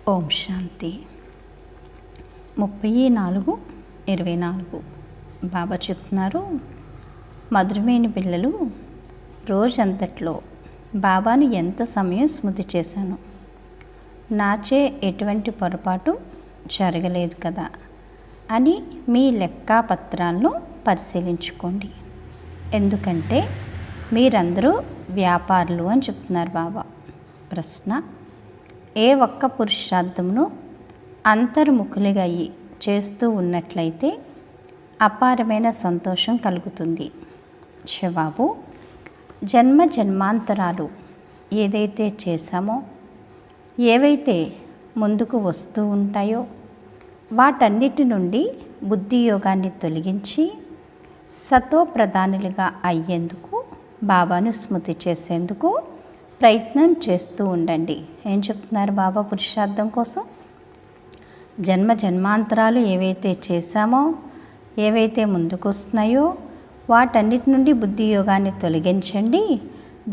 ఓం శాంతి. 34/24 బాబా చెప్తున్నారు, మధురమైన పిల్లలు, రోజంతట్లో బాబాను ఎంత సమయం స్మృతి చేశాను, నాచే ఎటువంటి పొరపాటు జరగలేదు కదా అని మీ లెక్కాపత్రాలను పరిశీలించుకోండి. ఎందుకంటే మీరందరూ వ్యాపారులు అని చెప్తున్నారు బాబా. ప్రశ్న: ఏ ఒక్క పురుషార్థమును అంతర్ముఖులుగా అయ్యి చేస్తూ ఉన్నట్లయితే అపారమైన సంతోషం కలుగుతుంది? జవాబు: జన్మ జన్మాంతరాలు ఏదైతే చేశామో, ఏవైతే ముందుకు వస్తూ ఉంటాయో వాటన్నిటి నుండి బుద్ధి యోగాన్ని తొలగించి సతోప్రధానులుగా అయ్యేందుకు బాబాను స్మృతి చేసేందుకు ప్రయత్నం చేస్తూ ఉండండి. ఏం చెప్తున్నారు బాబా పురుషార్థం కోసం? జన్మ జన్మాంతరాలు ఏవైతే చేశామో, ఏవైతే ముందుకు వస్తున్నాయో వాటన్నిటి నుండి బుద్ధి యోగాన్ని తొలగించండి.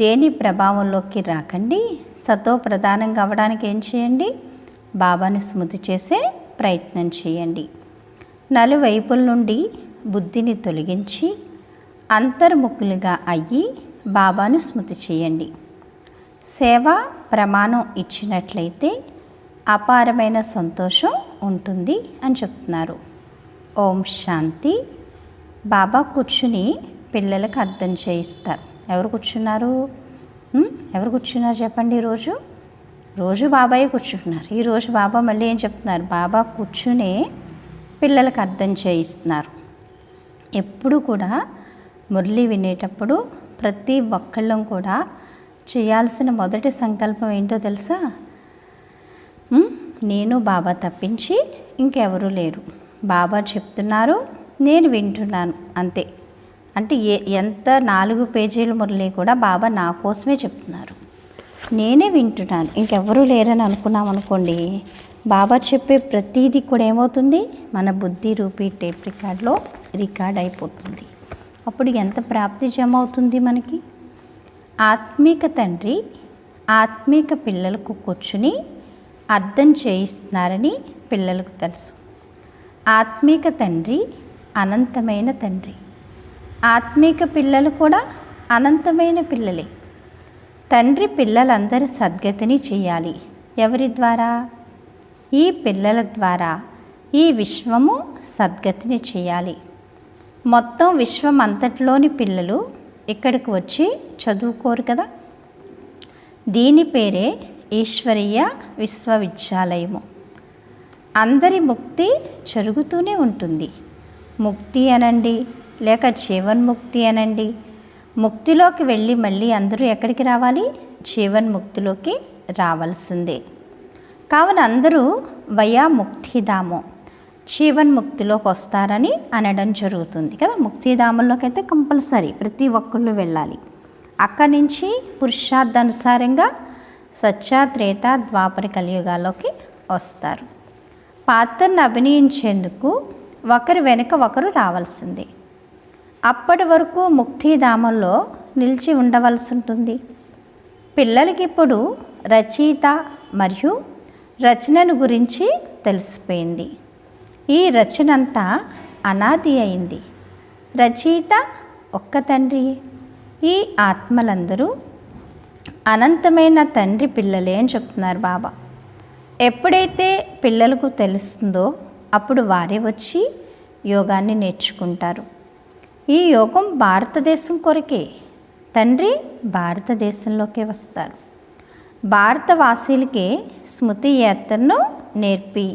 దేని ప్రభావంలోకి రాకండి. సతో ప్రధానంగా అవ్వడానికి ఏం చేయండి? బాబాని స్మృతి చేసే ప్రయత్నం చేయండి. నలువైపుల నుండి బుద్ధిని తొలగించి అంతర్ముఖులుగా అయ్యి బాబాను స్మృతి చేయండి. సేవా ప్రమాణం ఇచ్చినట్లయితే అపారమైన సంతోషం ఉంటుంది అని చెప్తున్నారు. ఓం శాంతి. బాబా కూర్చుని పిల్లలకు అర్థం చేయిస్తారు. ఎవరు కూర్చున్నారు? ఎవరు కూర్చున్నారు చెప్పండి? రోజు బాబాయే కూర్చుంటున్నారు. ఈరోజు బాబా మళ్ళీ ఏం చెప్తున్నారు? బాబా కూర్చునే పిల్లలకు అర్థం చేయిస్తున్నారు. ఎప్పుడు కూడా మురళి వినేటప్పుడు ప్రతి ఒక్కళ్ళం కూడా చేయాల్సిన మొదటి సంకల్పం ఏంటో తెలుసా? నేను బాబా తప్పించి ఇంకెవరూ లేరు. బాబా చెప్తున్నారు, నేను వింటున్నాను, అంతే. అంటే ఎంత 4 పేజీల మురళి కూడా బాబా నా కోసమే చెప్తున్నారు, నేనే వింటున్నాను, ఇంకెవరూ లేరని అనుకున్నాం అనుకోండి, బాబా చెప్పే ప్రతీది కూడా ఏమవుతుంది? మన బుద్ధి రూపీ టేప్ రికార్డ్లో రికార్డ్ అయిపోతుంది. అప్పుడు ఎంత ప్రాప్తి జమ అవుతుంది మనకి? ఆత్మీక తండ్రి ఆత్మీక పిల్లలకు కూర్చుని అర్థం చేయిస్తున్నారని పిల్లలకు తెలుసు. ఆత్మీక తండ్రి అనంతమైన తండ్రి, ఆత్మీక పిల్లలు కూడా అనంతమైన పిల్లలే. తండ్రి పిల్లలందరి సద్గతిని చేయాలి. ఎవరి ద్వారా? ఈ పిల్లల ద్వారా ఈ విశ్వము సద్గతిని చేయాలి. మొత్తం విశ్వం అంతట్లోని పిల్లలు ఇక్కడికి వచ్చి చదువుకోరు కదా. దీని పేరే ఈశ్వరీయ విశ్వవిద్యాలయము. అందరి ముక్తి జరుగుతూనే ఉంటుంది. ముక్తి అనండి, లేక జీవన్ముక్తి అనండి. ముక్తిలోకి వెళ్ళి మళ్ళీ అందరూ ఎక్కడికి రావాలి? జీవన్ముక్తిలోకి రావాల్సిందే. కావున అందరూ వయా ముక్తిధామం జీవన్ముక్తిలోకి వస్తారని అనడం జరుగుతుంది కదా. ముక్తిధామంలోకి అయితే కంపల్సరీ ప్రతి ఒక్కళ్ళు వెళ్ళాలి. అక్కడి నుంచి పురుషార్థానుసారంగా సత్య, త్రేత, ద్వాపర కలియుగాల్లోకి వస్తారు. పాత్రను అభినయించేందుకు ఒకరి వెనుక ఒకరు రావాల్సిందే. అప్పటి వరకు ముక్తిధామంలో నిలిచి ఉండవలసి ఉంటుంది. పిల్లలకి ఇప్పుడు రచయిత మరియు రచనను గురించి తెలిసిపోయింది. ఈ రచనంతా అనాది అయింది. రచయిత ఒక్క తండ్రి. ఈ ఆత్మలందరూ అనంతమైన తండ్రి పిల్లలే అని చెప్తున్నారు బాబా. ఎప్పుడైతే పిల్లలకు తెలుస్తుందో అప్పుడు వారే వచ్చి యోగాన్ని నేర్చుకుంటారు. ఈ యోగం భారతదేశం కొరకే. తండ్రి భారతదేశంలోకే వస్తారు. భారతవాసీలకే స్మృతి యాత్రను నేర్పి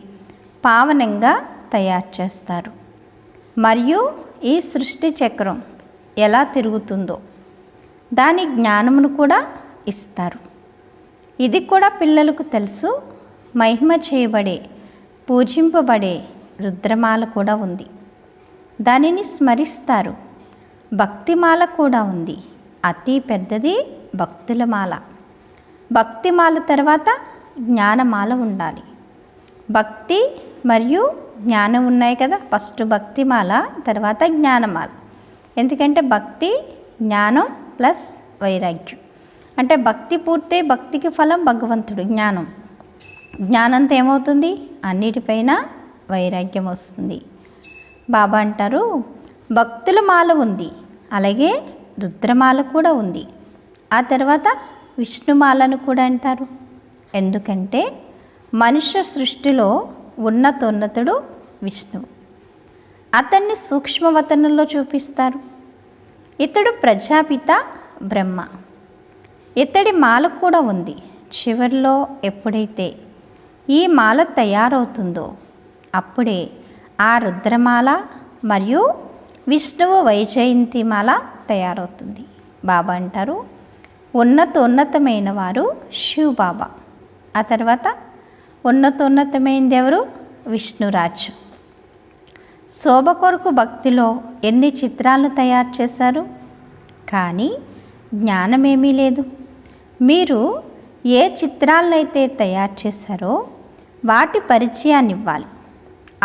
పావనంగా తయారు చేస్తారు. మరియు ఈ సృష్టి చక్రం ఎలా తిరుగుతుందో దాని జ్ఞానమును కూడా ఇస్తారు. ఇది కూడా పిల్లలకు తెలుసు. మహిమ చేయబడే, పూజింపబడే రుద్రమాల కూడా ఉంది. దానిని స్మరిస్తారు. భక్తిమాల కూడా ఉంది. అతి పెద్దది భక్తుల మాల. భక్తిమాల తర్వాత జ్ఞానమాల ఉండాలి. భక్తి మరియు జ్ఞానం ఉన్నాయి కదా. ఫస్ట్ భక్తిమాల, తర్వాత జ్ఞానమాల. ఎందుకంటే భక్తి, జ్ఞానం ప్లస్ వైరాగ్యం. అంటే భక్తి పూర్తి, భక్తికి ఫలం భగవంతుడు జ్ఞానం. జ్ఞానంతో ఏమవుతుంది? అన్నిటిపైన వైరాగ్యం వస్తుంది. బాబా అంటారు, భక్తుల మాల ఉంది, అలాగే రుద్రమాల కూడా ఉంది, ఆ తర్వాత విష్ణుమాలను కూడా అంటారు. ఎందుకంటే మనుష్య సృష్టిలో ఉన్నతోన్నతుడు విష్ణువు. అతన్ని సూక్ష్మవతనంలో చూపిస్తారు. ఇతడు ప్రజాపిత బ్రహ్మ. ఇతడి మాల కూడా ఉంది. చివరిలో ఎప్పుడైతే ఈ మాల తయారవుతుందో అప్పుడే ఆ రుద్రమాల మరియు విష్ణువు వైజయంతిమాల తయారవుతుంది. బాబా అంటారు, ఉన్నతోన్నతమైన వారు శివ్ బాబా. ఆ తర్వాత ఉన్నతోన్నతమైనది ఎవరు? విష్ణురాజు. శోభ కొరకు భక్తిలో ఎన్ని చిత్రాలను తయారు చేశారు, కానీ జ్ఞానమేమీ లేదు. మీరు ఏ చిత్రాలనైతే తయారు చేశారో వాటి పరిచయాన్ని ఇవ్వాలి.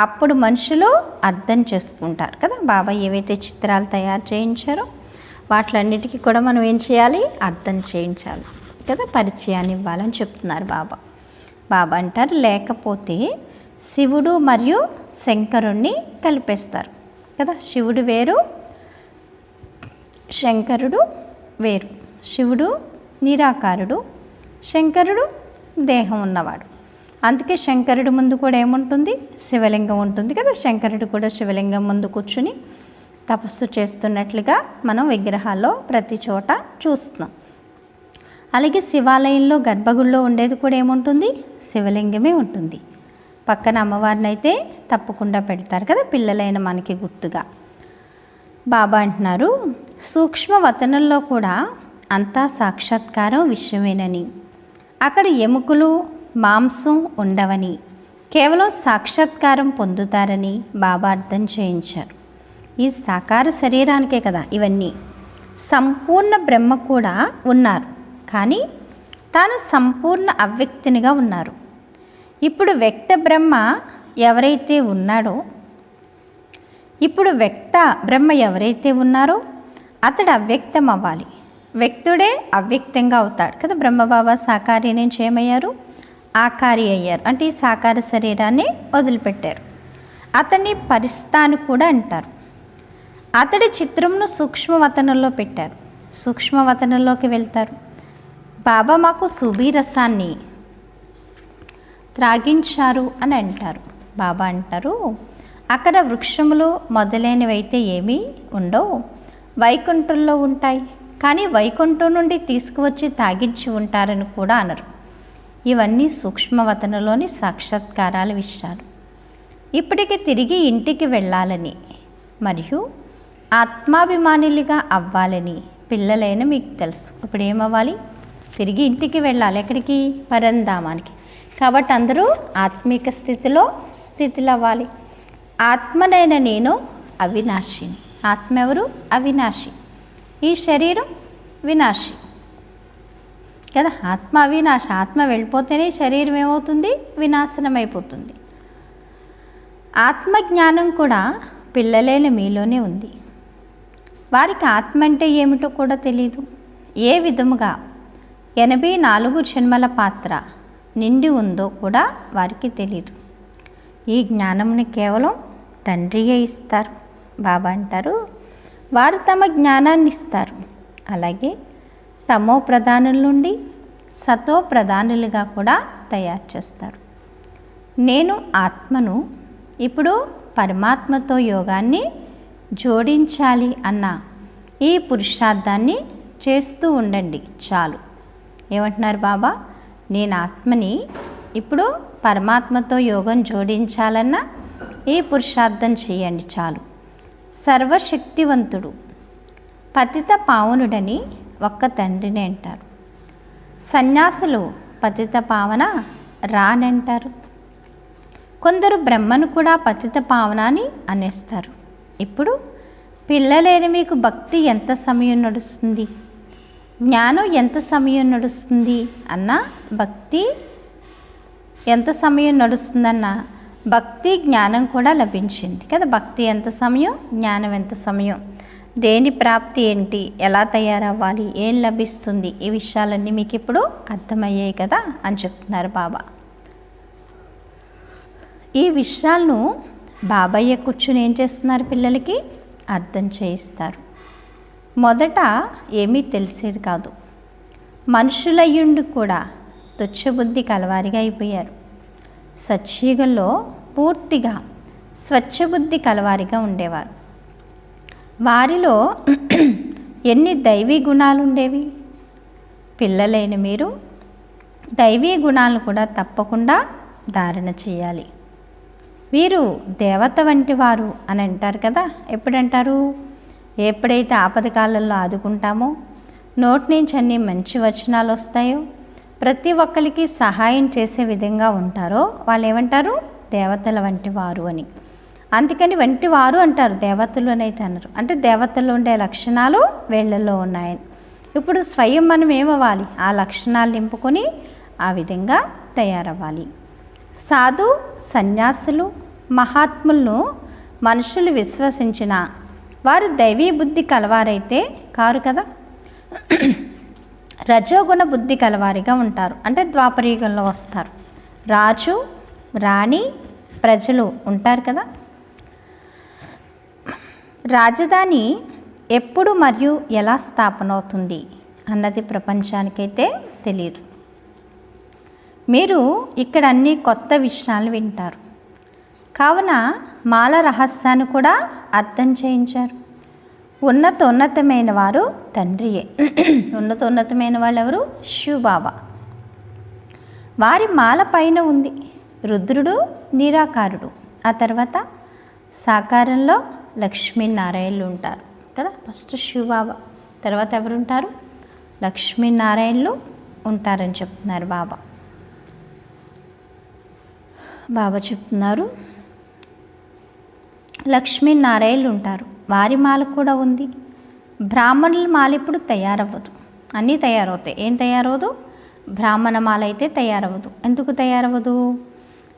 అప్పుడు మనుషులు అర్థం చేసుకుంటారు కదా. బాబా ఏవైతే చిత్రాలు తయారు చేయించారో వాటిలన్నిటికీ కూడా మనం ఏం చేయాలి? అర్థం చేయించాలి కదా, పరిచయాన్ని ఇవ్వాలని చెప్తున్నారు బాబా. బాబా అంటారు, లేకపోతే శివుడు మరియు శంకరుణ్ణి కలిపేస్తారు కదా. శివుడు వేరు, శంకరుడు వేరు. శివుడు నిరాకారుడు, శంకరుడు దేహం ఉన్నవాడు. అందుకే శంకరుడు ముందు కూడా ఏముంటుంది? శివలింగం ఉంటుంది కదా. శంకరుడు కూడా శివలింగం ముందు కూర్చుని తపస్సు చేస్తున్నట్లుగా మనం విగ్రహాల్లో ప్రతి చోట చూస్తున్నాం. అలాగే శివాలయంలో గర్భగుడిలో ఉండేది కూడా ఏముంటుంది? శివలింగమే ఉంటుంది. పక్కన అమ్మవారిని అయితే తప్పకుండా పెడతారు కదా, పిల్లలైన మనకి గుర్తుగా. బాబా అంటున్నారు, సూక్ష్మవతనంలో కూడా అంతా సాక్షాత్కారం విషయమేనని, అక్కడ ఎముకలు మాంసం ఉండవని, కేవలం సాక్షాత్కారం పొందుతారని బాబా అర్థం చేయించారు. ఈ సాకార శరీరానికే కదా ఇవన్నీ. సంపూర్ణ బ్రహ్మ కూడా ఉన్నారు, కానీ తాను సంపూర్ణ అవ్యక్తునిగా ఉన్నారు. ఇప్పుడు వ్యక్త బ్రహ్మ ఎవరైతే ఉన్నాడో, ఇప్పుడు వ్యక్త బ్రహ్మ ఎవరైతే ఉన్నారో అతడు అవ్యక్తం అవ్వాలి. వ్యక్తుడే అవ్యక్తంగా అవుతాడు కదా. బ్రహ్మబాబా సాకారి నుంచి ఏమయ్యారు? ఆకారి అయ్యారు. అంటే ఈ సాకార శరీరాన్ని వదిలిపెట్టారు. అతన్ని పరిస్థాను కూడా అంటారు. అతడి చిత్రంను సూక్ష్మవతనంలో పెట్టారు. సూక్ష్మవతనంలోకి వెళ్తారు. బాబా మాకు సుబీరసాన్ని త్రాగించారు అని అంటారు. బాబా అంటారు, అక్కడ వృక్షములు మొదలైనవి అయితే ఏమీ ఉండవు, వైకుంఠంలో ఉంటాయి, కానీ వైకుంఠం నుండి తీసుకువచ్చి తాగించి ఉంటారని కూడా అనరు. ఇవన్నీ సూక్ష్మవతనలోని సాక్షాత్కారాల విషయాలు. ఇప్పటికి తిరిగి ఇంటికి వెళ్ళాలని మరియు ఆత్మాభిమానులుగా అవ్వాలని పిల్లలైన మీకు తెలుసు. ఇప్పుడు ఏమవ్వాలి? తిరిగి ఇంటికి వెళ్ళాలి. ఎక్కడికి? పరంధామానికి. కాబట్టి అందరూ ఆత్మిక స్థితిలో అవ్వాలి. ఆత్మనైన నేను అవినాశిని. ఆత్మ ఎవరు? అవినాశి. ఈ శరీరం వినాశి కదా. ఆత్మ అవినాశి. ఆత్మ వెళ్ళిపోతేనే శరీరం ఏమవుతుంది? వినాశనం అయిపోతుంది. ఆత్మజ్ఞానం కూడా పిల్లలైన మీలోనే ఉంది. వారికి ఆత్మ అంటే ఏమిటో కూడా తెలియదు. ఏ విధముగా 84 జన్మల పాత్ర నిండి ఉందో కూడా వారికి తెలియదు. ఈ జ్ఞానంని కేవలం తండ్రియే ఇస్తారు. బాబా అంటారు, వారు తమ జ్ఞానాన్ని ఇస్తారు. అలాగే తమో ప్రధానుల నుండి సతో ప్రధానులుగా కూడా తయారు చేస్తారు. నేను ఆత్మను ఇప్పుడు పరమాత్మతో యోగాన్ని జోడించాలి అన్న ఈ పురుషార్థాన్ని చేస్తూ ఉండండి చాలు. ఏమంటున్నారు బాబా? నేను ఆత్మని ఇప్పుడు పరమాత్మతో యోగం జోడించాలన్న ఈ పురుషార్థం చేయండి చాలు. సర్వశక్తివంతుడు పతిత పావనుడని ఒక్క తండ్రిని అంటారు. సన్యాసులు పతిత పావన రానంటారు. కొందరు బ్రహ్మను కూడా పతిత పావన అని అనేస్తారు. ఇప్పుడు పిల్లలైన మీకు భక్తి ఎంత సమయం నడుస్తుంది, జ్ఞానం ఎంత సమయం నడుస్తుంది అన్న, భక్తి ఎంత సమయం నడుస్తుందన్న భక్తి జ్ఞానం కూడా లభించింది కదా. భక్తి ఎంత సమయం, జ్ఞానం ఎంత సమయం, దేని ప్రాప్తి ఏంటి, ఎలా తయారవ్వాలి, ఏం లభిస్తుంది, ఈ విషయాలన్నీ మీకు ఇప్పుడు అర్థమయ్యాయి కదా అని చెప్తున్నారు బాబా. ఈ విషయాలను బాబయ్య కూర్చుని ఏం చేస్తున్నారు, పిల్లలకి అర్థం చేయిస్తారు. మొదట ఏమీ తెలిసేది కాదు. మనుషులయ్యుండి కూడా తుచ్చబుద్ధి కలవారిగా అయిపోయారు. సత్యుగంలో పూర్తిగా స్వచ్ఛబుద్ధి కలవారిగా ఉండేవారు. వారిలో ఎన్ని దైవీ గుణాలు ఉండేవి. పిల్లలైన మీరు దైవీ గుణాలను కూడా తప్పకుండా ధారణ చేయాలి. వీరు దేవత వంటి వారు అని అంటారు కదా. ఎప్పుడంటారు? ఎప్పుడైతే ఆపదకాలంలో ఆదుకుంటామో, నోటి నుంచి అన్ని మంచి వచనాలు వస్తాయో, ప్రతి ఒక్కరికి సహాయం చేసే విధంగా ఉంటారో వాళ్ళు ఏమంటారు? దేవతల వంటి వారు అని. అందుకని వంటి వారు అంటారు, దేవతలు అని అయితే అన్నారు. అంటే దేవతలు ఉండే లక్షణాలు వీళ్ళల్లో ఉన్నాయని. ఇప్పుడు స్వయం మనం ఏమవ్వాలి? ఆ లక్షణాలు నింపుకొని ఆ విధంగా తయారవ్వాలి. సాధు సన్యాసులు మహాత్ములను మనుషులు విశ్వసించిన వారు దైవీ బుద్ధి కలవారైతే కారు కదా. రజోగుణ బుద్ధి కలవారిగా ఉంటారు. అంటే ద్వాపరయుగంలో వస్తారు. రాజు రాణి ప్రజలు ఉంటారు కదా. రాజధాని ఎప్పుడు మరియు ఎలా స్థాపన అవుతుంది అన్నది ప్రపంచానికైతే తెలియదు. మీరు ఇక్కడ అన్ని కొత్త విషయాలు వింటారు. కావున మాల రహస్యాన్ని కూడా అర్థం చేయించారు. ఉన్నతోన్నతమైన వారు తండ్రియే. ఉన్నతోన్నతమైన వాళ్ళు ఎవరు? శివబాబా. వారి మాల పైన ఉంది రుద్రుడు నిరాకారుడు. ఆ తర్వాత సాకారంలో లక్ష్మీనారాయణులు ఉంటారు కదా. ఫస్ట్ శివబాబా, తర్వాత ఎవరుంటారు? లక్ష్మీనారాయణులు ఉంటారని చెప్తున్నారు బాబా. బాబా చెప్తున్నారు లక్ష్మీనారాయణులు ఉంటారు. వారి మాల కూడా ఉంది. బ్రాహ్మణుల మాల ఇప్పుడు తయారవ్వదు. అన్నీ తయారవుతాయి. ఏం తయారవ్వదు? బ్రాహ్మణ మాల అయితే తయారవ్వదు. ఎందుకు తయారవ్వదు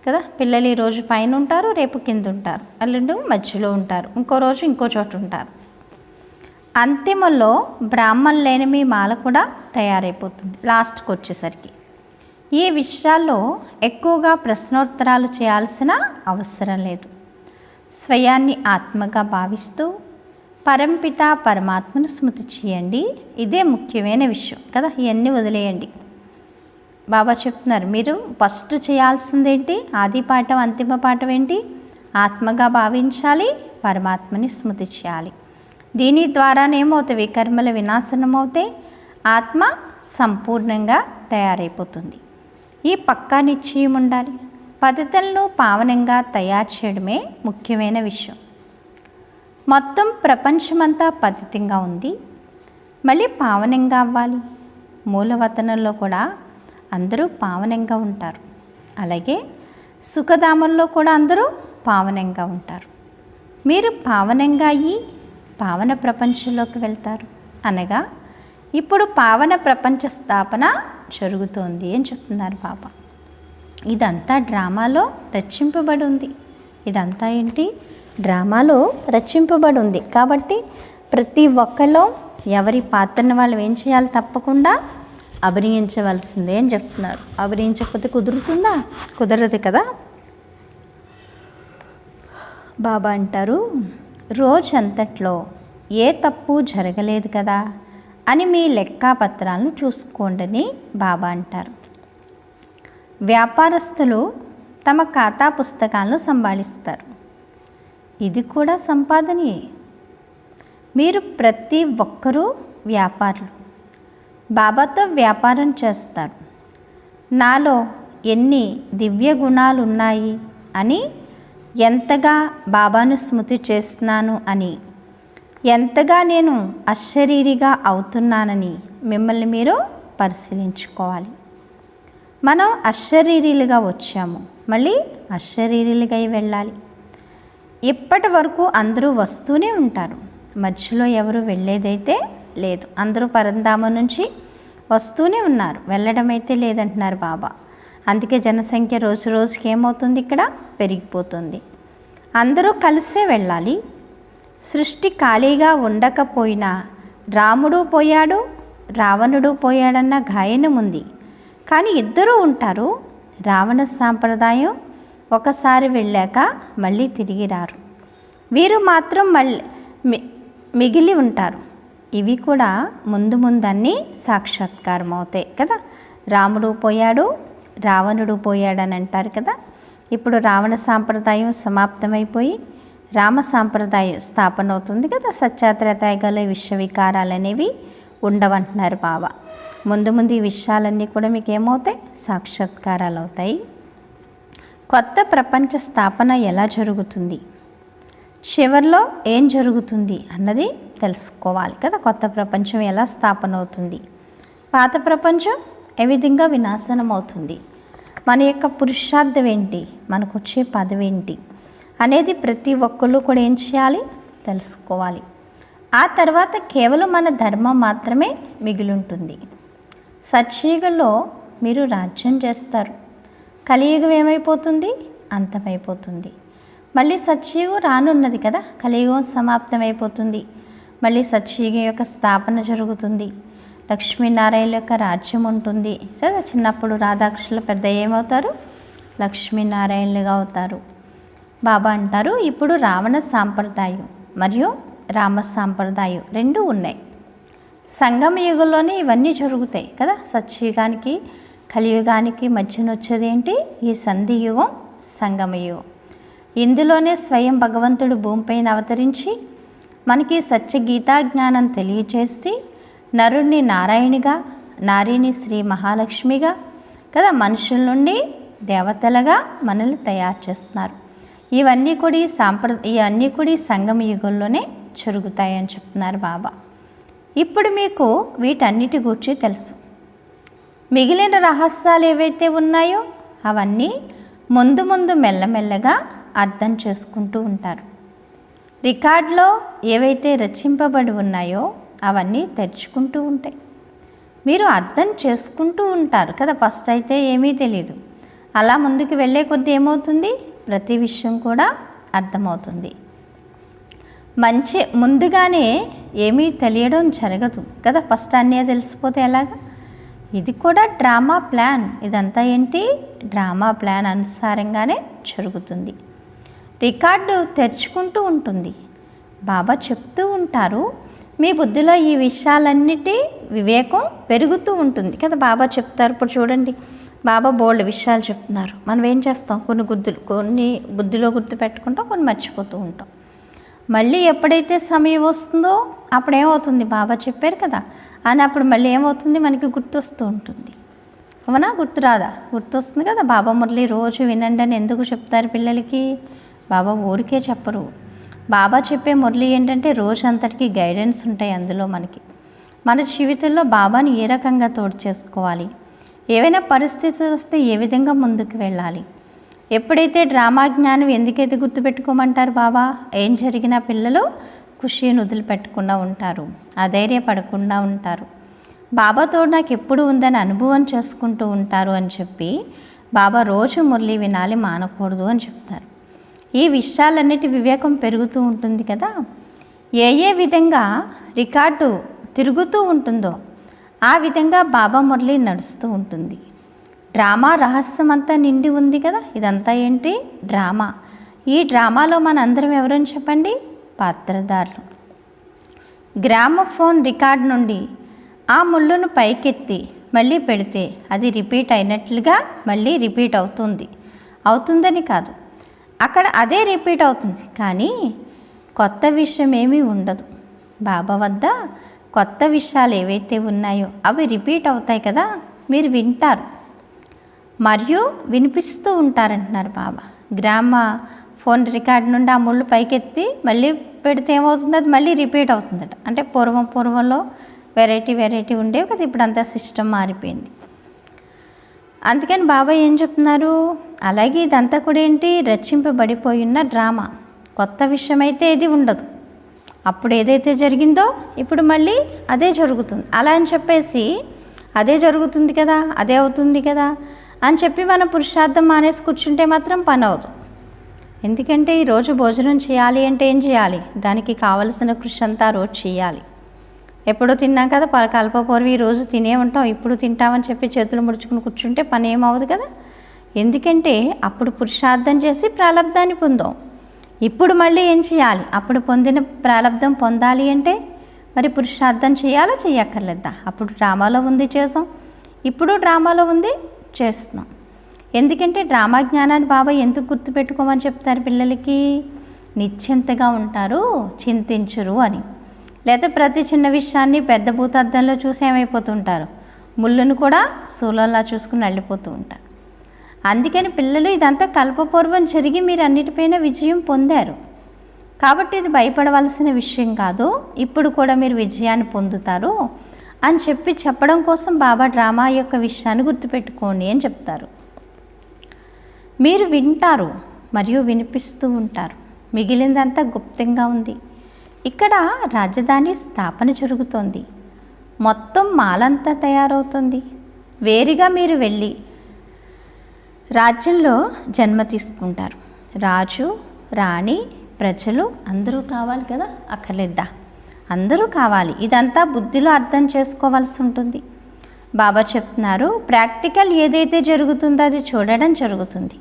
కదా? పిల్లలు ఈరోజు పైన ఉంటారు, రేపు కింద ఉంటారు, అల్లుండు మధ్యలో ఉంటారు, ఇంకో రోజు ఇంకో చోట ఉంటారు. అంతిమంలో బ్రాహ్మణులు లేని మీ మాల కూడా తయారైపోతుంది లాస్ట్కి వచ్చేసరికి. ఈ విషయాల్లో ఎక్కువగా ప్రశ్నోత్తరాలు చేయాల్సిన అవసరం లేదు. స్వయాన్ని ఆత్మగా భావిస్తూ పరంపిత పరమాత్మను స్మృతి చేయండి. ఇదే ముఖ్యమైన విషయం కదా. ఇవన్నీ వదిలేయండి. బాబా చెప్తున్నారు మీరు ఫస్ట్ చేయాల్సిందేంటి? ఆది పాఠం అంతిమ పాఠం ఏంటి? ఆత్మగా భావించాలి, పరమాత్మని స్మృతి చేయాలి. దీని ద్వారానేమవుతాయి? వికర్మల వినాశనం అవుతాయి, ఆత్మ సంపూర్ణంగా తయారైపోతుంది. ఈ పక్కా నిశ్చయం ఉండాలి. పద్ధతులను పావనంగా తయారు చేయడమే ముఖ్యమైన విషయం. మొత్తం ప్రపంచమంతా పద్ధతిగా ఉంది, మళ్ళీ పావనంగా అవ్వాలి. మూలవతనంలో కూడా అందరూ పావనంగా ఉంటారు. అలాగే సుఖధామంలో కూడా అందరూ పావనంగా ఉంటారు. మీరు పావనంగా అయ్యి పావన ప్రపంచంలోకి వెళ్తారు. అనగా ఇప్పుడు పావన ప్రపంచ స్థాపన జరుగుతోంది అని చెప్తున్నారు బాబా. ఇదంతా డ్రామాలో రచింపబడి ఉంది. ఇదంతా ఏంటి? డ్రామాలో రచింపబడి ఉంది. కాబట్టి ప్రతి ఒక్కళ్ళు ఎవరి పాత్రను వాళ్ళు ఏం చేయాలి? తప్పకుండా అభినయించవలసిందే అని చెప్తున్నారు. అభినయించకపోతే కుదురుతుందా? కుదరదు కదా. బాబా అంటారు రోజంతట్లో ఏ తప్పు జరగలేదు కదా అని మీ లెక్కాపత్రాలను చూసుకోండి బాబా అంటారు. వ్యాపారస్తులు తమ ఖాతా పుస్తకాలను సంభాళిస్తారు. ఇది కూడా సంపాదనయే. మీరు ప్రతి ఒక్కరూ వ్యాపారులు. బాబాతో వ్యాపారం చేస్తారు. నాలో ఎన్ని దివ్య గుణాలు ఉన్నాయి అని, ఎంతగా బాబాను స్మృతి చేస్తున్నాను అని, ఎంతగా నేను అశరీరిగా అవుతున్నానని మిమ్మల్ని మీరు పరిశీలించుకోవాలి. మనం అశరీరీలుగా వచ్చాము, మళ్ళీ అశరీరీలుగా వెళ్ళాలి. ఇప్పటి వరకు అందరూ వస్తూనే ఉంటారు, మధ్యలో ఎవరు వెళ్ళేదైతే లేదు. అందరూ పరంధామం నుంచి వస్తూనే ఉన్నారు, వెళ్ళడం అయితే లేదంటున్నారు బాబా. అందుకే జనసంఖ్య రోజు రోజుకి ఏమవుతుంది? ఇక్కడ పెరిగిపోతుంది. అందరూ కలిసే వెళ్ళాలి. సృష్టి ఖాళీగా ఉండకపోయినా రాముడు పోయాడు, రావణుడు పోయాడన్న గాయనం ఉంది. కానీ ఇద్దరూ ఉంటారు. రావణ సాంప్రదాయం ఒకసారి వెళ్ళాక మళ్ళీ తిరిగి రారు. వీరు మాత్రం మిగిలి ఉంటారు. ఇవి కూడా ముందు ముందన్నీ సాక్షాత్కారం అవుతాయి కదా. రాముడు పోయాడు, రావణుడు పోయాడని అంటారు కదా. ఇప్పుడు రావణ సాంప్రదాయం సమాప్తమైపోయి రామ సాంప్రదాయం స్థాపన అవుతుంది కదా. సత్యాత్రేతాయుగాలో విశ్వవికారాలు అనేవి ఉండవంటున్నారు బాబా. ముందు ముందు ఈ విషయాలన్నీ కూడా మీకు ఏమవుతాయి? సాక్షాత్కారాలు అవుతాయి. కొత్త ప్రపంచ స్థాపన ఎలా జరుగుతుంది, చివరిలో ఏం జరుగుతుంది అన్నది తెలుసుకోవాలి కదా. కొత్త ప్రపంచం ఎలా స్థాపన అవుతుంది, పాత ప్రపంచం ఏ విధంగా వినాశనం అవుతుంది, మన యొక్క పురుషార్థం ఏంటి, మనకు వచ్చే పదవి ఏంటి అనేది ప్రతి ఒక్కళ్ళు కూడా ఏం చేయాలి? తెలుసుకోవాలి. ఆ తర్వాత కేవలం మన ధర్మం మాత్రమే మిగిలి ఉంటుంది. సత్యయుగంలో మీరు రాజ్యం చేస్తారు. కలియుగం ఏమైపోతుంది? అంతమైపోతుంది. మళ్ళీ సత్యయుగం రానున్నది కదా. కలియుగం సమాప్తమైపోతుంది. మళ్ళీ సత్యయుగం యొక్క స్థాపన జరుగుతుంది. లక్ష్మీనారాయణ యొక్క రాజ్యం ఉంటుంది. చిన్నప్పుడు రాధాకృష్ణులు పెద్ద ఏమవుతారు? లక్ష్మీనారాయణలుగా అవుతారు. బాబా అంటారు ఇప్పుడు రావణ సాంప్రదాయం మరియు రామ సాంప్రదాయం రెండూ ఉన్నాయి. సంగమ యుగంలోనే ఇవన్నీ జరుగుతాయి కదా. సత్యయుగానికి కలియుగానికి మధ్యన వచ్చేది ఏంటి? ఈ సంధి యుగం, సంగమ యుగం. ఇందులోనే స్వయం భగవంతుడు భూమిపైన అవతరించి మనకి సత్య గీతా జ్ఞానం తెలియచేసి నరుణ్ణి నారాయణిగా, నారీని శ్రీ మహాలక్ష్మిగా కదా, మనుషుల నుండి దేవతలుగా మనల్ని తయారు చేస్తున్నారు. ఇవన్నీ కూడా ఇవన్నీ కూడా సంగమ యుగంలోనే జరుగుతాయని చెప్తున్నారు బాబా. ఇప్పుడు మీకు వీటన్నిటి గురించి తెలుసు. మిగిలిన రహస్యాలు ఏవైతే ఉన్నాయో అవన్నీ ముందు ముందు మెల్లమెల్లగా అర్థం చేసుకుంటూ ఉంటారు. రికార్డులో ఏవైతే రచింపబడి ఉన్నాయో అవన్నీ తెరుచుకుంటూ ఉంటాయి. మీరు అర్థం చేసుకుంటూ ఉంటారు కదా. ఫస్ట్ అయితే ఏమీ తెలియదు. అలా ముందుకు వెళ్ళే కొద్దీ ఏమవుతుంది? ప్రతి విషయం కూడా అర్థమవుతుంది. ముందుగానే ఏమీ తెలియడం జరగదు కదా. ఫస్ట్ అన్నీ తెలిసిపోతే ఎలాగా? ఇది కూడా డ్రామా ప్లాన్. ఇదంతా ఏంటి? డ్రామా ప్లాన్ అనుసారంగానే జరుగుతుంది. రికార్డు తెరుచుకుంటూ ఉంటుంది. బాబా చెప్తూ ఉంటారు మీ బుద్ధిలో ఈ విషయాలన్నిటి వివేకం పెరుగుతూ ఉంటుంది కదా. బాబా చెప్తారు. ఇప్పుడు చూడండి, బాబా బోల్డ్ విషయాలు చెప్తున్నారు. మనం ఏం చేస్తాం? కొన్ని బుద్ధిలో గుర్తు పెట్టుకుంటాం, కొన్ని మర్చిపోతూ ఉంటాం. మళ్ళీ ఎప్పుడైతే సమయం వస్తుందో అప్పుడు ఏమవుతుంది? బాబా చెప్పారు కదా అని అప్పుడు మళ్ళీ ఏమవుతుంది? మనకి గుర్తొస్తూ ఉంటుంది. అవునా? గుర్తురాదా? గుర్తొస్తుంది కదా. బాబా మురళి రోజు వినండి అని ఎందుకు చెప్తారు పిల్లలకి? బాబా ఊరికే చెప్పరు. బాబా చెప్పే మురళి ఏంటంటే రోజంతటికి గైడెన్స్ ఉంటాయి అందులో. మన జీవితంలో బాబాని ఏ రకంగా తోడు చేసుకోవాలి, ఏవైనా పరిస్థితులు వస్తే ఏ విధంగా ముందుకు వెళ్ళాలి. ఎప్పుడైతే డ్రామా జ్ఞానం ఎందుకైతే గుర్తుపెట్టుకోమంటారు బాబా? ఏం జరిగినా పిల్లలు ఖుషీని వదిలిపెట్టకుండా ఉంటారు, అధైర్యపడకుండా ఉంటారు. బాబాతో నాకు ఎప్పుడు ఉందని అనుభవం చేసుకుంటూ ఉంటారు అని చెప్పి బాబా రోజు మురళి వినాలి, మానకూడదు అని చెప్తారు. ఈ విషయాలన్నిటి వివేకం పెరుగుతూ ఉంటుంది కదా. ఏ విధంగా రికార్డు తిరుగుతూ ఉంటుందో ఆ విధంగా బాబా మురళి నడుస్తూ ఉంటుంది. డ్రామా రహస్యం అంతా నిండి ఉంది కదా. ఇదంతా ఏంటి? డ్రామా. ఈ డ్రామాలో మనందరం ఎవరని చెప్పండి? పాత్రధారులు. గ్రామఫోన్ రికార్డ్ నుండి ఆ ముళ్ళును పైకెత్తి మళ్ళీ పెడితే అది రిపీట్ అయినట్లుగా మళ్ళీ రిపీట్ అవుతుందని కాదు, అక్కడ అదే రిపీట్ అవుతుంది. కానీ కొత్త విషయం ఏమీ ఉండదు. బాబా వద్ద కొత్త విషయాలు ఏవైతే ఉన్నాయో అవి రిపీట్ అవుతాయి కదా. మీరు వింటారు మరియు వినిపిస్తూ ఉంటారంటున్నారు బాబా. గ్రామ ఫోన్ రికార్డ్ నుండి ఆ ముళ్ళు పైకెత్తి మళ్ళీ పెడితే ఏమవుతుంది? అది మళ్ళీ రిపీట్ అవుతుందట. అంటే పూర్వంలో వెరైటీ ఉండేవి కదా. ఇప్పుడు అంతా సిస్టమ్ మారిపోయింది. అందుకని బాబా ఏం చెప్తున్నారు? అలాగే ఇదంతా కూడా ఏంటి? రచింపబడిపోయి ఉన్న డ్రామా. కొత్త విషయం అయితే ఏది ఉండదు. అప్పుడు ఏదైతే జరిగిందో ఇప్పుడు మళ్ళీ అదే జరుగుతుంది. అలా అని చెప్పేసి అదే జరుగుతుంది కదా, అదే అవుతుంది కదా అని చెప్పి మన పురుషార్థం మానేసి కూర్చుంటే మాత్రం పని అవదు. ఎందుకంటే ఈరోజు భోజనం చేయాలి అంటే ఏం చేయాలి? దానికి కావలసిన కృషి అంతా రోజు చేయాలి. ఎప్పుడో తిన్నాం కదా, కల్పపూర్వి ఈరోజు తినే ఉంటాం, ఇప్పుడు తింటామని చెప్పి చేతులు ముడుచుకుని కూర్చుంటే పని ఏమవుదు కదా. ఎందుకంటే అప్పుడు పురుషార్థం చేసి ప్రాలబ్ధాన్ని పొందాం. ఇప్పుడు మళ్ళీ ఏం చేయాలి? అప్పుడు పొందిన ప్రాలబ్ధం పొందాలి అంటే మరి పురుషార్థం చేయాలో చెయ్యక్కర్లేదా? అప్పుడు డ్రామాలో ఉంది చేసాం, ఇప్పుడు డ్రామాలో ఉంది చేస్తున్నాం. ఎందుకంటే డ్రామా జ్ఞానాన్ని బాబా ఎందుకు గుర్తుపెట్టుకోమని చెప్తారు పిల్లలకి? నిశ్చింతగా ఉంటారు, చింతించరు అని. లేదా ప్రతి చిన్న విషయాన్ని పెద్ద భూతార్థంలో చూసి ఏమైపోతుంటారు, ముళ్ళును కూడా శూలంలా చూసుకుని వెళ్ళిపోతూ ఉంటారు. అందుకని పిల్లలు ఇదంతా కల్పపూర్వం జరిగి మీరు అన్నిటిపైన విజయం పొందారు కాబట్టి ఇది భయపడవలసిన విషయం కాదు, ఇప్పుడు కూడా మీరు విజయాన్ని పొందుతారు అని చెప్పడం కోసం బాబా డ్రామా యొక్క విషయాన్ని గుర్తుపెట్టుకోండి అని చెప్తారు. మీరు వింటారు మరియు వినిపిస్తూ ఉంటారు, మిగిలిందంతా గుప్తంగా ఉంది. ఇక్కడ రాజధాని స్థాపన జరుగుతోంది, మొత్తం మాలంతా తయారవుతుంది. వేరుగా మీరు వెళ్ళి రాజ్యంలో జన్మ తీసుకుంటారు. రాజు, రాణి, ప్రజలు అందరూ కావాలి కదా? అక్కర్లేదా? అందరూ కావాలి. ఇదంతా బుద్ధిలో అర్థం చేసుకోవాల్సి ఉంటుంది. బాబా చెప్తున్నారు, ప్రాక్టికల్ ఏదైతే జరుగుతుందో అది చూడడం జరుగుతుంది.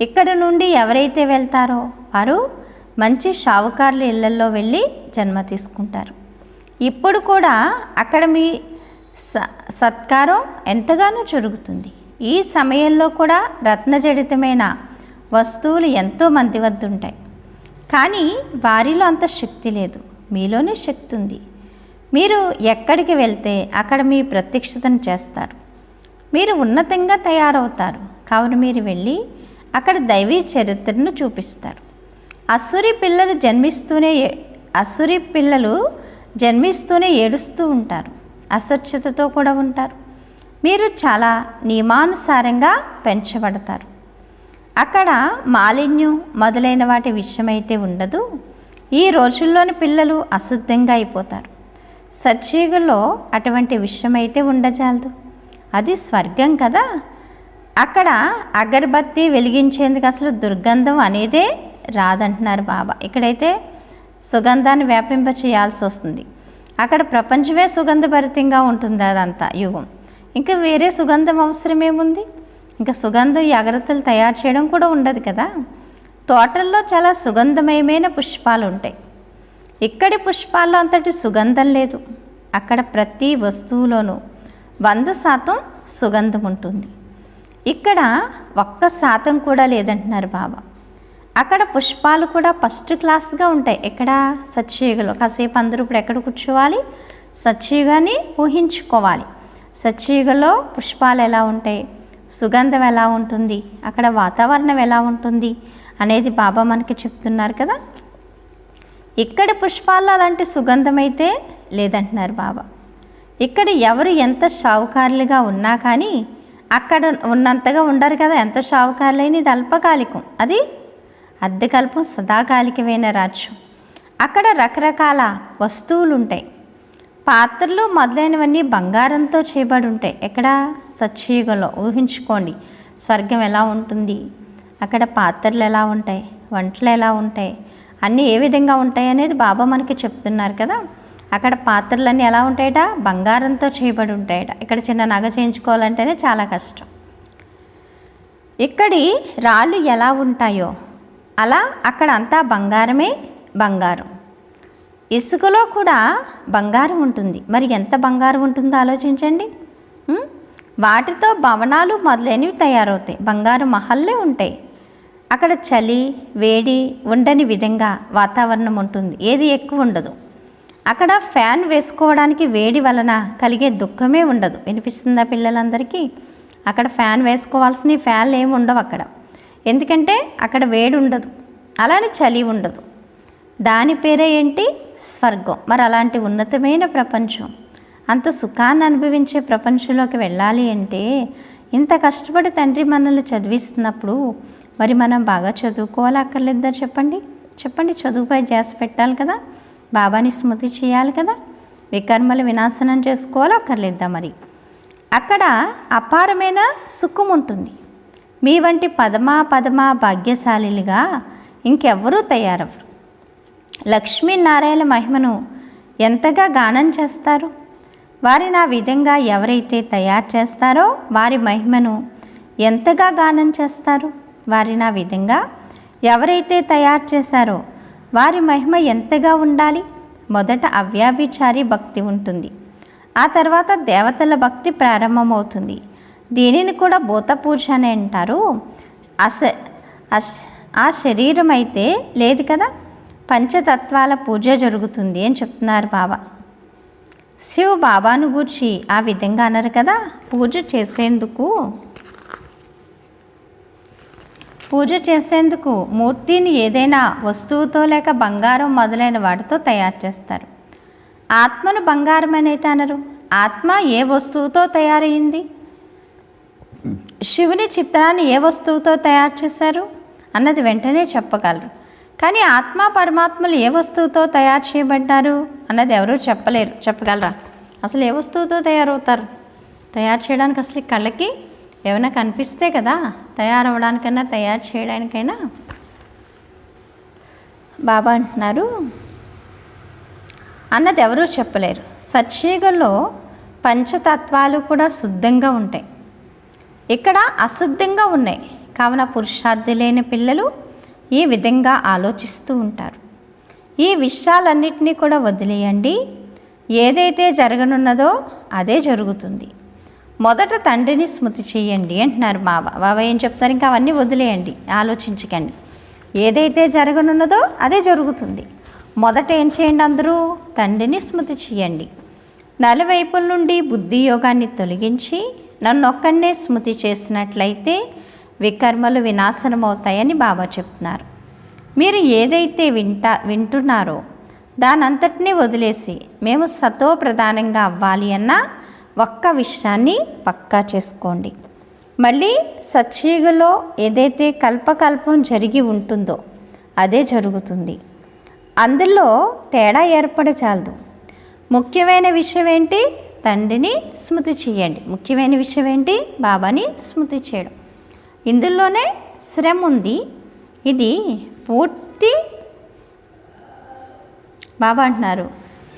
ఇక్కడ నుండి ఎవరైతే వెళ్తారో వారు మంచి షావుకారుల ఇళ్లల్లో వెళ్ళి జన్మ తీసుకుంటారు. ఇప్పుడు కూడా అక్కడ మీ సత్కారం ఎంతగానో జరుగుతుంది. ఈ సమయంలో కూడా రత్నజడితమైన వస్తువులు ఎంతోమంది వద్ద ఉంటాయి, కానీ వారిలో అంత శక్తి లేదు, మీలోనే శక్తి ఉంది. మీరు ఎక్కడికి వెళ్తే అక్కడ మీ ప్రత్యక్షతను చేస్తారు, మీరు ఉన్నతంగా తయారవుతారు. కావున మీరు వెళ్ళి అక్కడ దైవీ చరిత్రను చూపిస్తారు. అసురి పిల్లలు జన్మిస్తూనే ఏడుస్తూ ఉంటారు, అస్వచ్ఛతతో కూడా ఉంటారు. మీరు చాలా నియమానుసారంగా పెంచబడతారు. అక్కడ మాలిన్యం మొదలైన వాటి విషయమైతే ఉండదు. ఈ రోజుల్లోని పిల్లలు అశుద్ధంగా అయిపోతారు. సత్యుగంలో అటువంటి విషయమైతే ఉండజాలదు, అది స్వర్గం కదా. అక్కడ అగరబత్తి వెలిగించేందుకు అసలు దుర్గంధం అనేదే రాదంటున్నారు బాబా. ఇక్కడైతే సుగంధాన్ని వ్యాపింప చేయాల్సి వస్తుంది. అక్కడ ప్రపంచమే సుగంధభరితంగా ఉంటుంది అదంతా యుగం. ఇంకా వేరే సుగంధం అవసరమేముంది? ఇంకా సుగంధం ఈ అగరత్తులు తయారు చేయడం కూడా ఉండదు కదా. తోటల్లో చాలా సుగంధమయమైన పుష్పాలు ఉంటాయి. ఇక్కడి పుష్పాల్లో అంతటి సుగంధం లేదు. అక్కడ ప్రతి వస్తువులోనూ 100% సుగంధం ఉంటుంది. ఇక్కడ 1% కూడా లేదంటున్నారు బాబా. అక్కడ పుష్పాలు కూడా ఫస్ట్ క్లాస్గా ఉంటాయి. ఎక్కడ? సత్యయుగంలో. కాసేపు అందరూ ఇప్పుడు ఎక్కడ కూర్చోవాలి? సత్యయుగాన్ని ఊహించుకోవాలి. సత్యయుగంలో పుష్పాలు ఎలా ఉంటాయి, సుగంధం ఎలా ఉంటుంది, అక్కడ వాతావరణం ఎలా ఉంటుంది అనేది బాబా మనకి చెప్తున్నారు కదా. ఇక్కడ పుష్పాల్లో అలాంటి సుగంధం అయితే లేదంటున్నారు బాబా. ఇక్కడ ఎవరు ఎంత షావుకారులుగా ఉన్నా కానీ అక్కడ ఉన్నంతగా ఉండరు కదా. ఎంత షావుకారులైన ఇది అల్పకాలికం, అది అర్ధకల్పం సదాకాలికమైన రాజ్యం. అక్కడ రకరకాల వస్తువులు ఉంటాయి, పాత్రలు మొదలైనవన్నీ బంగారంతో చేయబడి ఉంటాయి. ఎక్కడ? సత్యయుగంలో. ఊహించుకోండి స్వర్గం ఎలా ఉంటుంది, అక్కడ పాత్రలు ఎలా ఉంటాయి, వంటలు ఎలా ఉంటాయి, అన్నీ ఏ విధంగా ఉంటాయి అనేది బాబా మనకి చెప్తున్నారు కదా. అక్కడ పాత్రలన్నీ ఎలా ఉంటాయట? బంగారంతో చేయబడి ఉంటాయట. ఇక్కడ చిన్న నగ చేయించుకోవాలంటేనే చాలా కష్టం. ఇక్కడి రాళ్ళు ఎలా ఉంటాయో అలా అక్కడ అంతా బంగారమే బంగారం. ఇసుకలో కూడా బంగారం ఉంటుంది. మరి ఎంత బంగారం ఉంటుందో ఆలోచించండి. వాటితో భవనాలు మొదలైనవి తయారవుతాయి. బంగారు మహల్లే ఉంటాయి. అక్కడ చలి వేడి ఉండని విధంగా వాతావరణం ఉంటుంది, ఏది ఎక్కువ ఉండదు. అక్కడ ఫ్యాన్ వేసుకోవడానికి వేడి వలన కలిగే దుఃఖమే ఉండదు. వినిపిస్తుందా పిల్లలందరికీ? అక్కడ ఫ్యాన్ వేసుకోవాల్సిన ఫ్యాన్లు ఏమి ఉండవు అక్కడ, ఎందుకంటే అక్కడ వేడి ఉండదు, అలానే చలి ఉండదు. దాని పేరే ఏంటి? స్వర్గం. మరి అలాంటి ఉన్నతమైన ప్రపంచం, అంత సుఖాన్ని అనుభవించే ప్రపంచంలోకి వెళ్ళాలి అంటే ఇంత కష్టపడి తండ్రి మనల్ని చదివిస్తున్నప్పుడు మరి మనం బాగా చదువుకోవాలి అక్కర్లేదా? చెప్పండి. చదువుపై ధ్యాస పెట్టాలి కదా, బాబాని స్మృతి చేయాలి కదా, వికర్మలు వినాశనం చేసుకోవాలి అక్కర్లేదా? మరి అక్కడ అపారమైన సుఖం ఉంటుంది. మీ వంటి పదమా భాగ్యశాలిగా ఇంకెవ్వరూ తయారవ్వరు. లక్ష్మీనారాయణ మహిమను ఎంతగా గానం చేస్తారు. వారిని ఆ విధంగా ఎవరైతే తయారు చేస్తారో వారి మహిమను ఎంతగా గానం చేస్తారు. వారిని ఆ విధంగా ఎవరైతే తయారు చేశారో వారి మహిమ ఎంతగా ఉండాలి. మొదట అవ్యాభిచారి భక్తి ఉంటుంది, ఆ తర్వాత దేవతల భక్తి ప్రారంభమవుతుంది. దీనిని కూడా భూత పూజ అని అంటారు. ఆ శరీరం అయితే లేదు కదా, పంచతత్వాల పూజ జరుగుతుంది అని చెప్తున్నారు బాబా. శివ బాబాను గూర్చి ఆ విధంగా అన్నారు కదా, పూజ చేసేందుకు మూర్తిని ఏదైనా వస్తువుతో లేక బంగారం మొదలైన వాటితో తయారు చేస్తారు. ఆత్మను బంగారం అనేది అనరు. ఆత్మ ఏ వస్తువుతో తయారైంది? శివుని చిత్రాన్ని ఏ వస్తువుతో తయారు చేశారు అన్నది వెంటనే చెప్పగలరు. కానీ ఆత్మ పరమాత్మలు ఏ వస్తువుతో తయారు చేయబడ్డారు అన్నది ఎవరూ చెప్పలేరు. చెప్పగలరా? అసలు ఏ వస్తువుతో తయారవుతారు? తయారు చేయడానికి అసలు కళ్ళకి ఏమైనా కనిపిస్తే కదా తయారవడానికైనా తయారు చేయడానికైనా. బాబా అంటున్నారు అన్నది ఎవరూ చెప్పలేరు. సత్యయుగంలో పంచతత్వాలు కూడా శుద్ధంగా ఉంటాయి, ఇక్కడ అశుద్ధంగా ఉన్నాయి. కావున పురుషార్థి లేని పిల్లలు ఈ విధంగా ఆలోచిస్తూ ఉంటారు. ఈ విషయాలన్నింటినీ కూడా వదిలేయండి. ఏదైతే జరగనున్నదో అదే జరుగుతుంది. మొదట తండ్రిని స్మృతి చేయండి అంటున్నారు బాబా. బాబా ఏం చెప్తారు? ఇంకా అవన్నీ వదిలేయండి, ఆలోచించకండి. ఏదైతే జరగనున్నదో అదే జరుగుతుంది. మొదట ఏం చేయండి? అందరూ తండ్రిని స్మృతి చేయండి. నలువైపుల నుండి బుద్ధి యోగాన్ని తొలగించి నన్నొక్కడనే స్మృతి చేసినట్లయితే వికర్మలు వినాశనమవుతాయని బాబా చెప్తున్నారు. మీరు ఏదైతే వింటున్నారో దానంతటినీ వదిలేసి మేము సతో ప్రధానంగా అవ్వాలి అన్న ఒక్క విషయాన్ని పక్కా చేసుకోండి. మళ్ళీ సత్యయుగంలో ఏదైతే కల్పకల్పం జరిగి ఉంటుందో అదే జరుగుతుంది. అందులో తేడా ఏర్పడచాలదు. ముఖ్యమైన విషయం ఏంటి? తండ్రిని స్మృతి చేయండి. ముఖ్యమైన విషయం ఏంటి? బాబాని స్మృతి చేయడం. ఇందులోనే శ్రమ ఉంది. ఇది పూర్తి బాబా అంటున్నారు,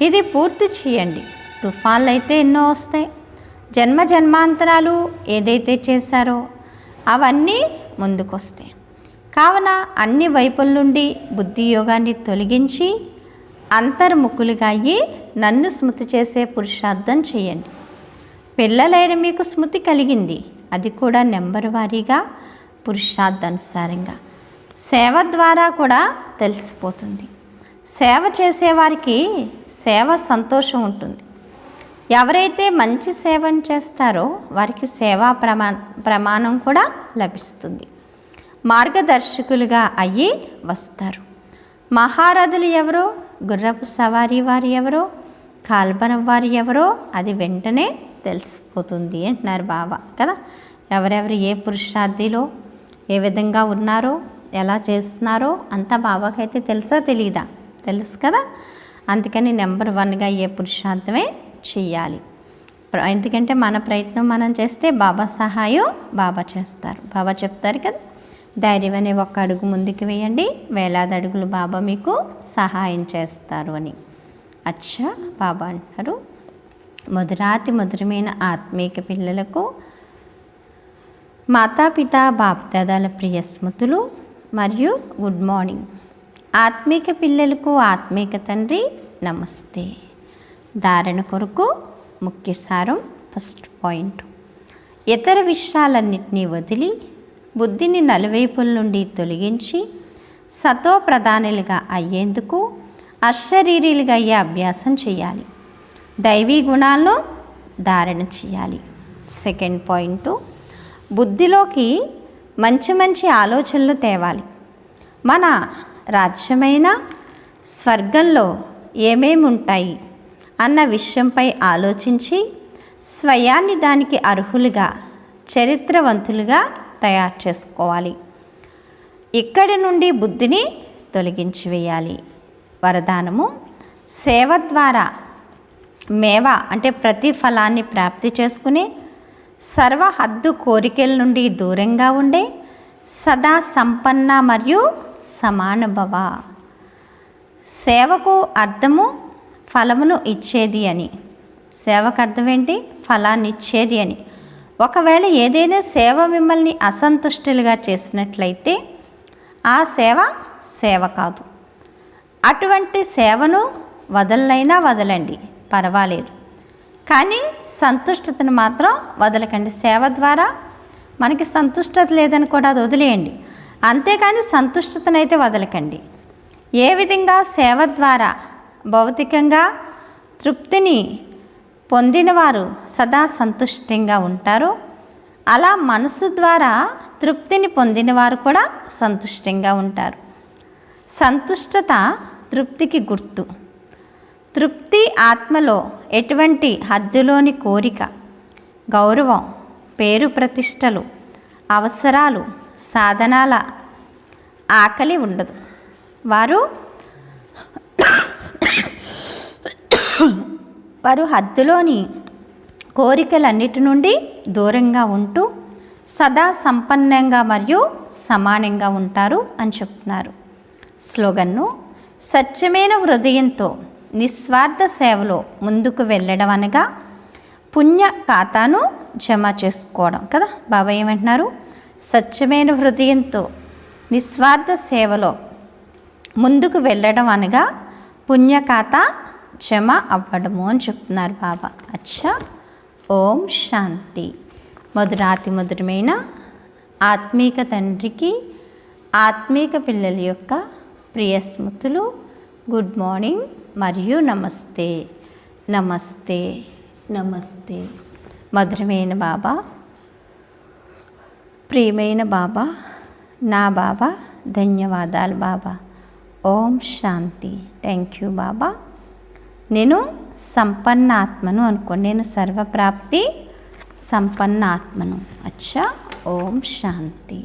ఇది పూర్తి చేయండి. తుఫాన్లు అయితే ఎన్నో వస్తాయి. జన్మాంతరాలు ఏదైతే చేశారో అవన్నీ ముందుకొస్తాయి. కావున అన్ని వైపుల నుండి బుద్ధి యోగాన్ని తొలగించి అంతర్ముఖులుగా అయ్యి నన్ను స్మృతి చేసే పురుషార్థం చేయండి. పిల్లలైన మీకు స్మృతి కలిగింది, అది కూడా నెంబర్ వారీగా పురుషార్థానుసారంగా సేవ ద్వారా కూడా తెలిసిపోతుంది. సేవ చేసేవారికి సేవ సంతోషం ఉంటుంది. ఎవరైతే మంచి సేవను చేస్తారో వారికి సేవా ప్రమాణం కూడా లభిస్తుంది. మార్గదర్శకులుగా అయ్యి వస్తారు. మహారథులు ఎవరో, గుర్రపు సవారీ వారు ఎవరో, కాల్బనం వారు ఎవరో అది వెంటనే తెలిసిపోతుంది అంటున్నారు బాబా కదా. ఎవరెవరు ఏ పురుషార్థిలో ఏ విధంగా ఉన్నారో, ఎలా చేస్తున్నారో అంతా బాబాకైతే తెలుసా తెలీదా? తెలుసు కదా. అందుకని నెంబర్ 1గా ఏ పురుషార్థమే చెయ్యాలి. ఎందుకంటే మన ప్రయత్నం మనం చేస్తే బాబా సహాయం బాబా చేస్తారు. బాబా చెప్తారు కదా, ధైర్యం అనే ఒక్క అడుగు ముందుకు వేయండి, వేలాది అడుగులు బాబా మీకు సహాయం చేస్తారు అని. అచ్చా బాబా అంటారు, మధురాతి మధురమైన ఆత్మీక పిల్లలకు మాతాపిత బాప్దాదాల ప్రియ స్మృతులు మరియు గుడ్ మార్నింగ్. ఆత్మీక పిల్లలకు ఆత్మీక తండ్రి నమస్తే. ధారణ కొరకు ముఖ్య సారం. ఫస్ట్ పాయింట్, ఇతర విషయాలన్నింటినీ వదిలి బుద్ధిని నలువైపుల నుండి తొలగించి సతో ప్రధానులుగా అయ్యేందుకు అశరీరీలుగా అయ్యే అభ్యాసం చేయాలి. దైవీ గుణాలను ధారణ చేయాలి. సెకండ్ పాయింట్, బుద్ధిలోకి మంచి మంచి ఆలోచనలు తేవాలి. మన రాజ్యమైన స్వర్గంలో ఏమేమి ఉంటాయి అన్న విషయంపై ఆలోచించి స్వయాన్ని దానికి అర్హులుగా చరిత్రవంతులుగా తయారు చేసుకోవాలి. ఇక్కడి నుండి బుద్ధిని తొలగించి వేయాలి. వరదానము, సేవ ద్వారా మేవ అంటే ప్రతిఫలాన్ని ప్రాప్తి చేసుకునే సర్వ హద్దు కోరికల నుండి దూరంగా ఉండే సదా సంపన్న మరియు సమానభవ. సేవకు అర్థము ఫలమును ఇచ్చేది అని. సేవకు అర్థం ఏంటి? ఫలాన్ని ఇచ్చేది అని. ఒకవేళ ఏదైనా సేవ మిమ్మల్ని అసంతుష్టులుగా చేసినట్లయితే ఆ సేవ కాదు. అటువంటి సేవను వదలనైనా వదలండి, పర్వాలేదు. కానీ సంతుష్టతను మాత్రం వదలకండి. సేవ ద్వారా మనకి సంతుష్టత లేదని కూడా అది వదిలేయండి, అంతేకాని సంతుష్టతనైతే వదలకండి. ఏ విధంగా సేవ ద్వారా భౌతికంగా తృప్తిని పొందినవారు సదా సంతుష్టంగా ఉంటారో, అలా మనసు ద్వారా తృప్తిని పొందినవారు కూడా సంతుష్టంగా ఉంటారు. సంతుష్టత తృప్తికి గుర్తు. తృప్తి ఆత్మలో ఎటువంటి హద్దులోని కోరిక, గౌరవం, పేరు ప్రతిష్టలు, అవసరాలు, సాధనాల ఆకలి ఉండదు. వారు హద్దులోని కోరికలన్నిటి నుండి దూరంగా ఉంటూ సదా సంపన్నంగా మరియు సమానంగా ఉంటారు అని చెప్తున్నారు. స్లోగన్ను: సత్యమైన హృదయంతో నిస్వార్థ సేవలో ముందుకు వెళ్ళడం అనగా పుణ్య ఖాతాను జమ చేసుకోవడం కదా. బాబా ఏమంటున్నారు? సత్యమైన హృదయంతో నిస్వార్థ సేవలో ముందుకు వెళ్ళడం అనగా పుణ్య ఖాతా జమ అవ్వడము అని చెప్తున్నారు బాబా. అచ్చా, ఓం శాంతి. మధురాతి మధురమైన ఆత్మీక తండ్రికి ఆత్మీక పిల్లల యొక్క ప్రియ స్మృతులు. గుడ్ మార్నింగ్ మరియు నమస్తే. నమస్తే నమస్తే. మధురమైన బాబా, ప్రియమైన బాబా, నా బాబా, ధన్యవాదాలు బాబా. ఓం శాంతి. థ్యాంక్ యూ బాబా. నేను సంపన్న ఆత్మను అనుకోండి. నేను సర్వప్రాప్తి సంపన్న ఆత్మను. అచ్చా, ఓం శాంతి.